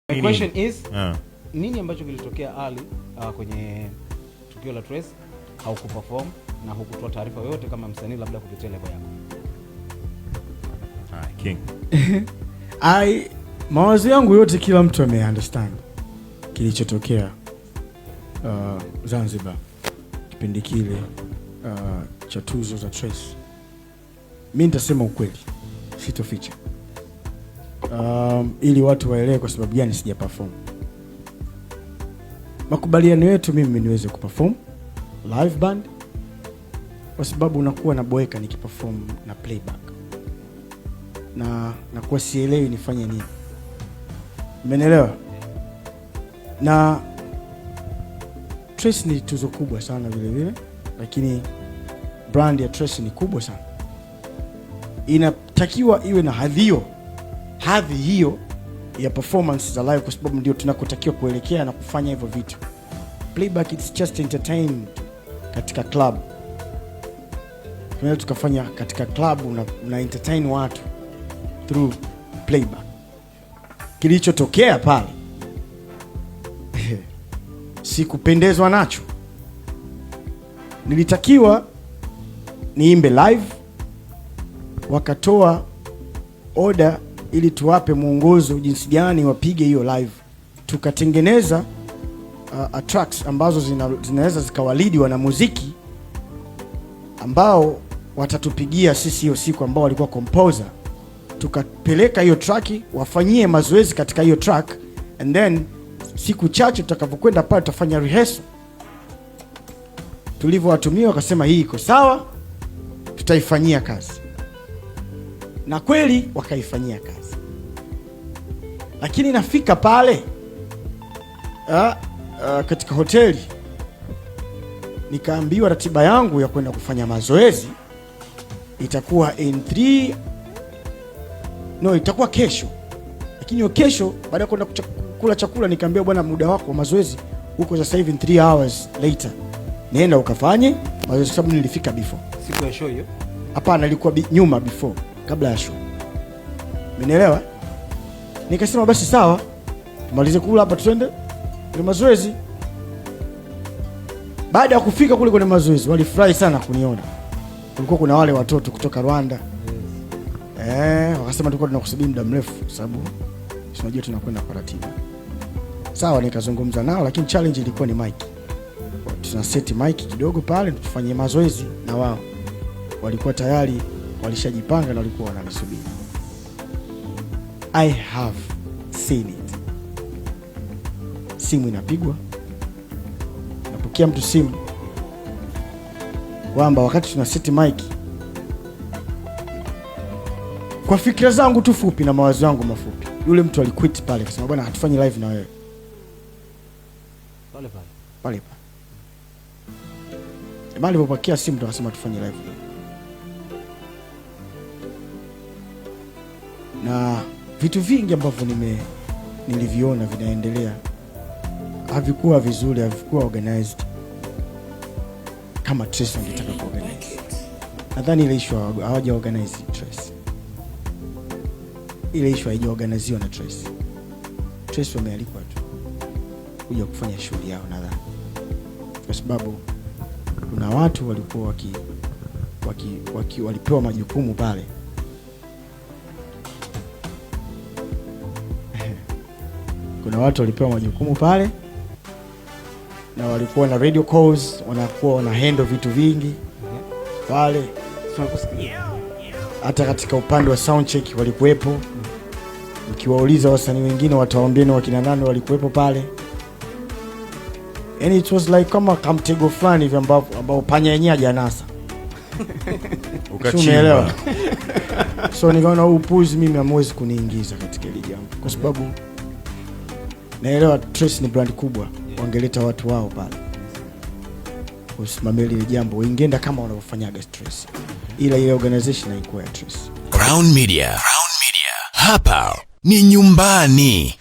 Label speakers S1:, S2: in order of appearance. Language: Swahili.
S1: The question is nini ambacho kilitokea Ali kwenye tukio la Trace haukuperform na hukutoa taarifa yoyote kama msanii labda kupitia level yako?
S2: King.
S3: Mawazo yangu yote kila mtu understand kilichotokea Zanzibar kipindi kile cha tuzo za Trace. Mimi nitasema ukweli, sitoficha. Ili watu waelewe kwa sababu gani sija perform. Makubaliano yetu mimi niweze kuperform live band kwa sababu unakuwa na boeka nikiperform na playback. Na kwa sielewi nifanye nini. Umeelewa? Na Trace ni tuzo kubwa sana vile vile, lakini brand ya Trace ni kubwa sana. Inatakiwa iwe na hadhi hiyo ya performance za live kwa sababu ndio tunakotakiwa kuelekea na kufanya hivyo vitu. Playback it's just entertainment katika club. Tunaweza tukafanya katika club una entertain watu through playback. Kilichotokea pale sikupendezwa nacho. Nilitakiwa niimbe live, wakatoa order ili tuwape mwongozo jinsi gani wapige hiyo live. Tukatengeneza tracks ambazo zinaweza zikawalidi wana muziki ambao watatupigia sisi hiyo siku, ambao walikuwa composer. Tukapeleka hiyo track wafanyie mazoezi katika hiyo track, and then siku chache tutakapokwenda pale tutafanya rehearsal. Tulivyowatumia wakasema hii iko sawa, tutaifanyia kazi. Na kweli wakaifanyia kazi. Lakini nafika pale katika hoteli nikaambiwa ratiba yangu ya kwenda kufanya mazoezi itakuwa itakuwa kesho. Lakini hiyo kesho baada ya kwenda kula chakula nikaambiwa bwana, muda wako wa mazoezi uko sasa hivi 3 hours later. Nenda ukafanye mazoezi sababu nilifika before.
S1: Siku ya show hiyo?
S3: Hapana, ilikuwa nyuma before, kabla ya show. Umeelewa? Nikasema basi sawa, tumalize kula hapa twende kwenye mazoezi. Baada ya kufika kule kwenye mazoezi walifurahi sana kuniona. Kulikuwa kuna wale watoto kutoka Rwanda. Wakasema tulikuwa tunakusubiri muda mrefu sababu tunajua tunakwenda kwa ratiba. Sawa, nikazungumza nao, lakini challenge ilikuwa ni mic. Tuna set mic kidogo pale tufanye mazoezi, na wao walikuwa tayari walishajipanga na walikuwa wananisubiri. I have seen it. Simu inapigwa. Napokea mtu simu kwamba wakati tuna set mic, kwa fikra zangu tu fupi na mawazo yangu mafupi, yule mtu aliquit pale akasema bwana, hatufanyi live na wewe. Pale. Mali alipokea simu ndo akasema tufanye live. Na vitu vingi ambavyo niliviona vinaendelea havikuwa vizuri, havikuwa organized kama Trace wangetaka kuorganize. Nadhani ile issue hawaja organize Trace. Ile issue haija organiziwa na Trace. Trace wamealikwa tu kuja kufanya shughuli yao, nadhani kwa sababu kuna watu walikuwa walipewa majukumu pale. Kuna watu walipewa majukumu pale na walikuwa na radio calls, wanakuwa wana handle vitu vingi pale. Hata katika upande wa sound check walikuwepo. Ukiwauliza wasanii wengine watawaambieni wakina nani walikuwepo pale. And it was like kama kamtego fulani hivi ambao panya yenyewe hajanasa. Ukachelewa. So nikaona upuzi mimi hamwezi kuniingiza katika ile jambo kwa sababu naelewa Trace ni brand kubwa, wangeleta watu wao pale usimamie ile jambo, ingeenda kama wanavyofanyaga Trace, ila ile organization haikuwa ya Trace.
S4: Crown Media. Hapa ni nyumbani.